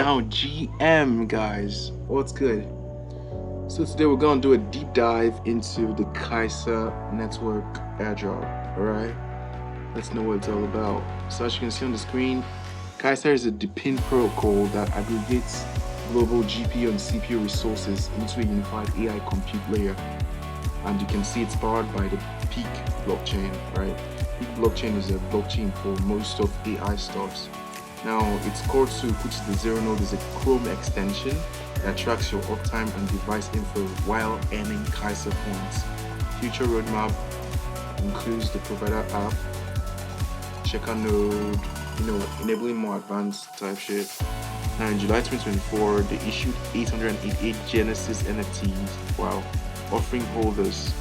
Now GM guys, what's good? So today we're gonna do a deep dive into the Kaisar Network airdrop. Alright, let's know what it's all about. So as you can see on the screen, Kaisar is a depend protocol that aggregates global GPU and CPU resources into a unified AI compute layer. And you can see it's powered by the Peak blockchain, right? Peak blockchain is a blockchain for most of AI stuffs. Now, its core 2, which is the zero node, is a Chrome extension that tracks your uptime and device info while earning Kaisar points. Future roadmap includes the provider app, checker node, enabling more advanced type shit. Now, in July 2024, they issued 888 Genesis NFTs, wow, offering holders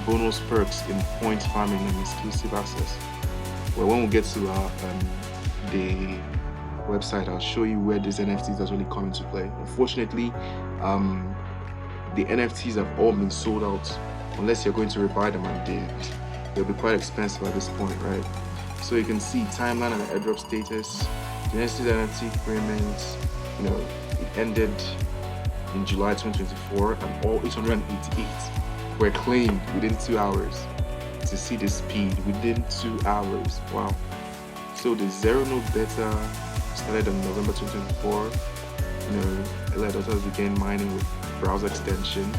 bonus perks in point farming and exclusive access. Well, when we get to the website, I'll show you where these NFTs actually come into play. Unfortunately, the NFTs have all been sold out unless you're going to rebuy them, and they'll be quite expensive at this point, right? So you can see timeline and airdrop status. Genesis NFT agreement, it ended in July 2024, and all 888 were claimed within 2 hours. To see the speed within 2 hours, wow. So the zero node beta started on November 2024. Early adopters began mining with browser extension.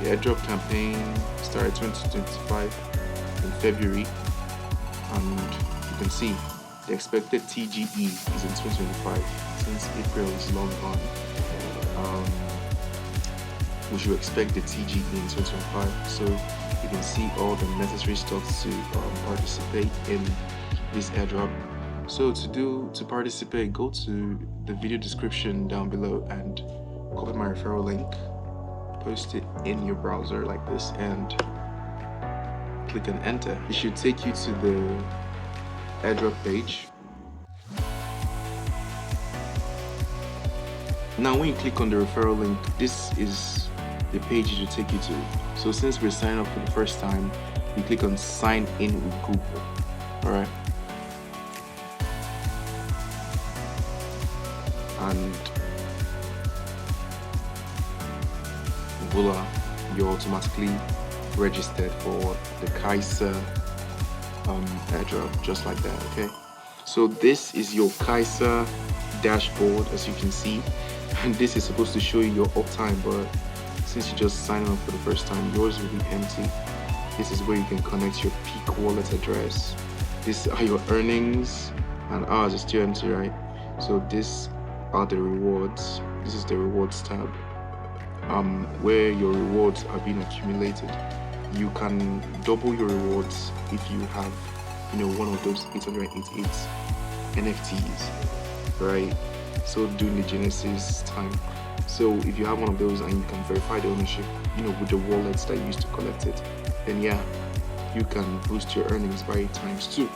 The airdrop campaign started 2025 in February, and you can see the expected TGE is in 2025. Since April is long gone, we should expect the TGE in 2025. So you can see all the necessary steps to participate in this airdrop. So to participate, go to the video description down below and copy my referral link, post it in your browser like this, and click on enter. It should take you to the airdrop page. Now when you click on the referral link, this is the page it should take you to. So since we're signing up for the first time, you click on sign in with Google. Alright. And voila, you're automatically registered for the Kaisar airdrop, just like that. Okay, so this is your Kaisar dashboard, as you can see, and this is supposed to show you your uptime, but since you just signed up for the first time, yours will be empty. This is where you can connect your Peak wallet address. These are your earnings, and ours is still empty, right? So this are the rewards. This is the rewards tab, where your rewards are being accumulated. You can double your rewards if you have one of those 888 NFTs, right? So during the Genesis time, so if you have one of those and you can verify the ownership with the wallets that you used to collect it, then yeah, you can boost your earnings by ×2.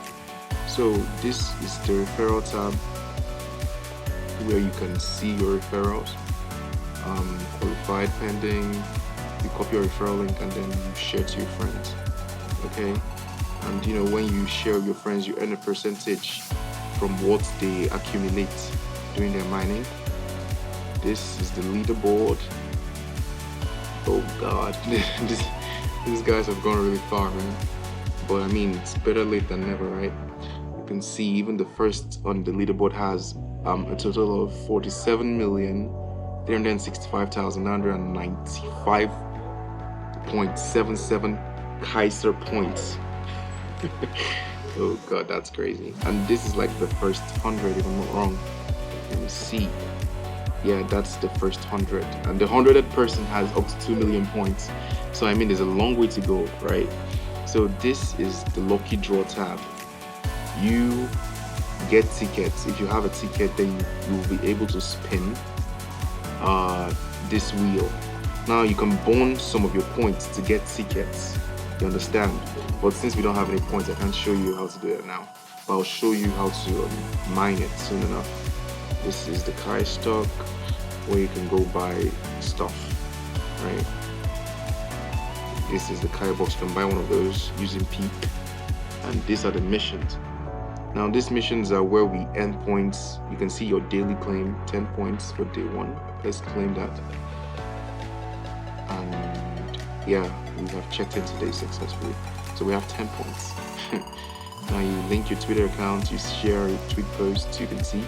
So this is the referral tab, where you can see your referrals, qualified, pending. You copy your referral link and then you share to your friends. Okay, and when you share with your friends, you earn a percentage from what they accumulate during their mining. This is the leaderboard. Oh god, these guys have gone really far, man. But I mean, it's better late than never, right? You can see even the first on the leaderboard has a total of 47,365,995.77 Kaisar points. Oh god, that's crazy. And this is like the first 100, if I'm not wrong. Let me see. Yeah, that's the first 100, and the 100th person has up to 2 million points. So I mean, there's a long way to go, right? So this is the lucky draw tab. You get tickets. If you have a ticket, then you will be able to spin this wheel. Now you can burn some of your points to get tickets, you understand? But since we don't have any points, I can't show you how to do that now, but I'll show you how to mine it soon enough. This is the Kai stock, where you can go buy stuff, right? This is the Kai box. You can buy one of those using Peak, and these are the missions. Now these missions are where we earn points. You can see your daily claim, 10 points for day 1. Let's claim that. And yeah, we have checked in today successfully. So we have 10 points. Now you link your Twitter account, you share a tweet post, you can see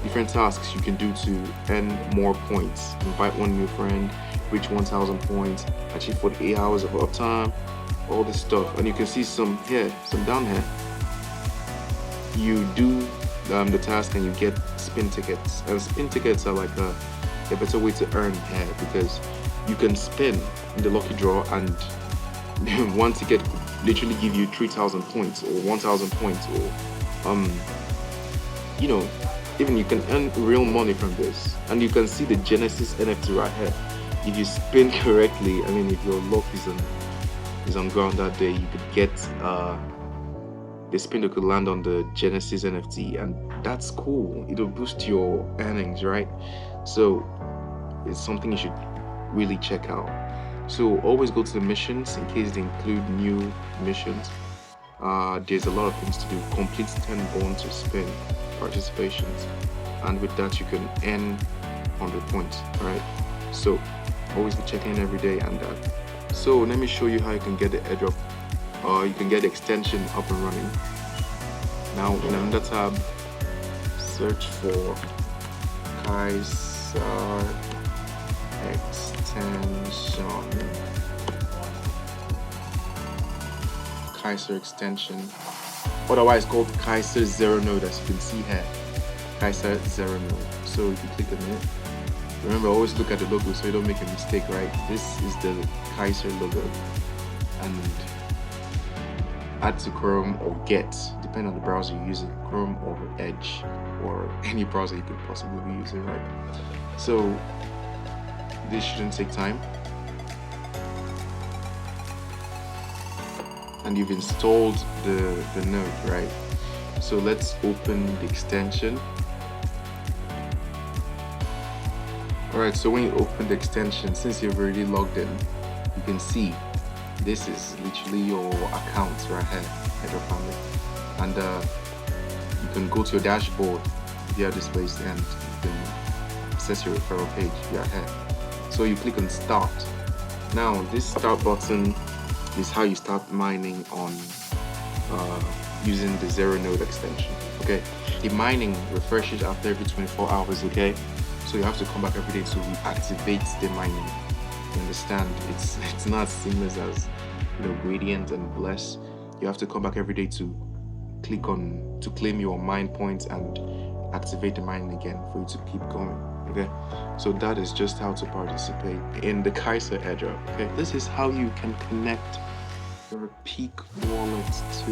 different tasks you can do to earn more points. Invite one new friend, reach 1,000 points, achieve 48 hours of uptime, all this stuff. And you can see some here, some down here. You do the task and you get spin tickets. And spin tickets are like a better way to earn here, because you can spin in the lucky draw and one ticket could literally give you 3,000 points or 1,000 points, or you know, even you can earn real money from this. And you can see the Genesis NFT right here. If you spin correctly, I mean, if your luck is on ground that day, you could get the spin that could land on the Genesis NFT, and that's cool. It'll boost your earnings, right? So it's something you should really check out. So always go to the missions in case they include new missions. There's a lot of things to do. Complete 10 bonds to spin participations, and with that you can earn 100 points, right? So always be checking in every day. And so let me show you how you can get the airdrop. You can get the extension up and running. Now in another tab, search for Kaisar extension, otherwise called Kaisar Zero Node, as you can see here. Kaisar Zero Node. So if you click on it, remember, always look at the logo so you don't make a mistake, right? This is the Kaisar logo, and add to Chrome or Get, depending on the browser you're using, Chrome or Edge or any browser you could possibly be using, right? So this shouldn't take time. And you've installed the node, right? So let's open the extension. Alright, so when you open the extension, since you've already logged in, you can see this is literally your account right here at your family. And you can go to your dashboard via this place, and you can access your referral page via here. So you click on start. Now this start button is how you start mining on using the Zero Node extension. Okay, the mining refreshes after every 24 hours. Okay, so you have to come back every day to reactivate the mining. You understand? It's not as seamless as, you know, Gradient and Bless. You have to come back every day to click on to claim your mine points and activate the mining again for you to keep going. Okay, so that is just how to participate in the Kaisar Airdrop. Okay, this is how you can connect your Peak wallet to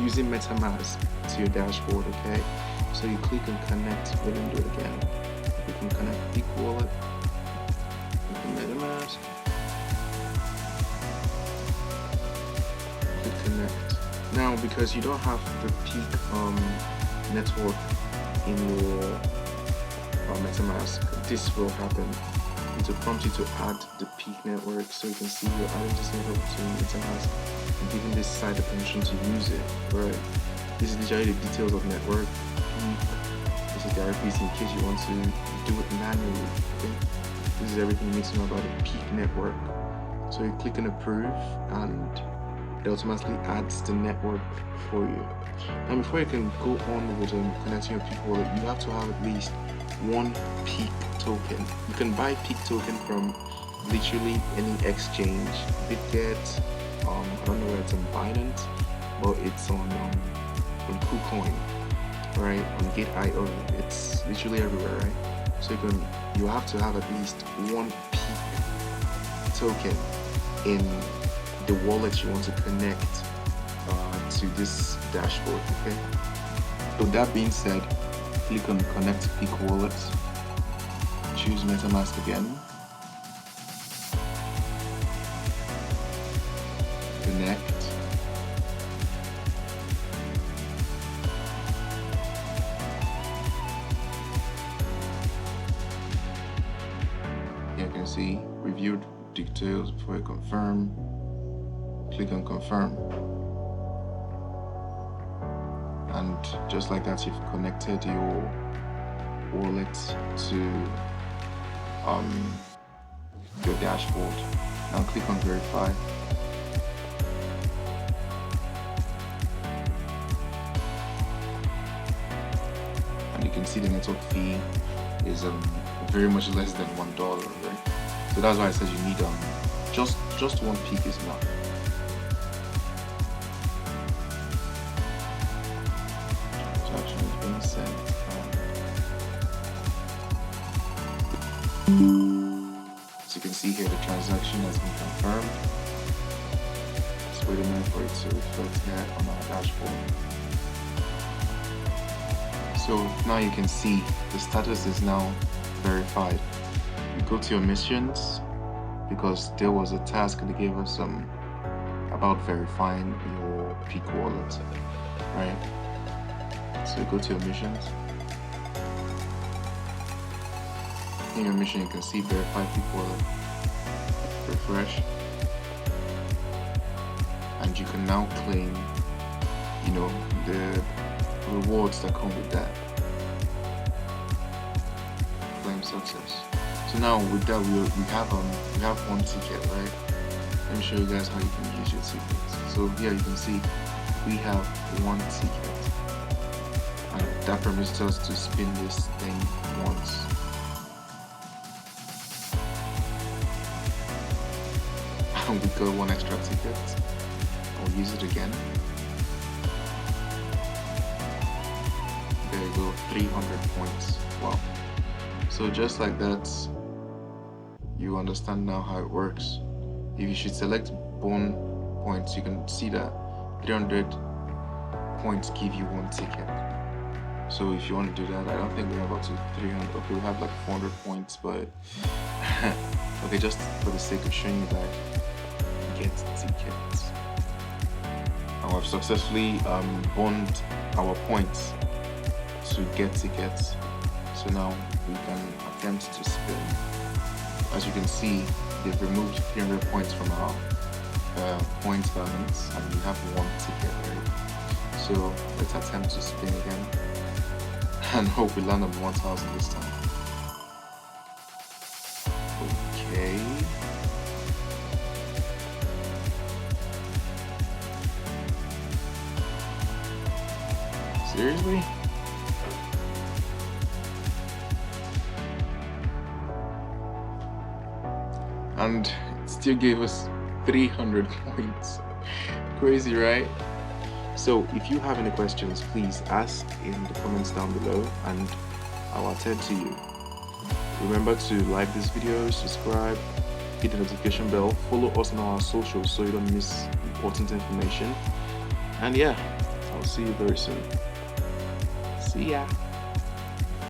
using MetaMask to your dashboard. Okay, so you click on connect. We're gonna do it again. You can connect Peak wallet with MetaMask. Click connect. Now, because you don't have the Peak network in your MetaMask, this will happen. It will prompt you to add the Peak network, so you can see you're adding this network to MetaMask and giving this site the permission to use it. Right. This is literally the details of network. This is the IPs in case you want to do it manually. Okay? This is everything you need to know about the Peak network. So you click on approve, and it automatically adds the network for you. And before you can go on with connecting your Peak wallet, you have to have at least one Peak token. You can buy Peak token from literally any exchange. BitGet, I don't know where it's on Binance, but it's on KuCoin, right? On Gate.io, it's literally everywhere, right? So you have to have at least one Peak token in the wallet you want to connect to this dashboard. Okay, so that being said, click on connect Peak wallet, choose MetaMask again, connect, here you can see reviewed details before you confirm. click on confirm, and just like that, you've connected your wallet to your dashboard. Now click on verify. And you can see the network fee is very much less than $1, right? So that's why I said you need just one peak is enough. Transaction is being sent. So you can see here the transaction has been confirmed. Just wait a minute for it to reflect here on our dashboard. So now you can see the status is now verified. You go to your missions, because there was a task they gave us about verifying your peak wallet, right? So you go to your missions. In your mission, you can see verify peak wallet. Refresh, and you can now claim, the rewards that come with that. Claim success. So now with that, we have one ticket, right? Let me show you guys how you can use your tickets. So here you can see we have one ticket, and that permits us to spin this thing once. And we got one extra ticket. I'll use it again. There you go, 300 points. Wow. So just like that, you understand now how it works. If you should select bone points, you can see that 300 points give you one ticket. So if you want to do that, I don't think we have up to 300. Okay, we have like 400 points, but okay, just for the sake of showing you guys, get tickets. And we've successfully bonded our points to get tickets. So now we can attempt to spin. As you can see, they've removed 300 points from our points balance, and we have one ticket, right? So let's attempt to spin again and hope we land on 1000 this time. Okay. Seriously? And it still gave us 300 points. Crazy, right? So if you have any questions, please ask in the comments down below and I'll attend to you. Remember to like this video, subscribe, hit the notification bell, follow us on our socials so you don't miss important information. And yeah, I'll see you very soon. See ya.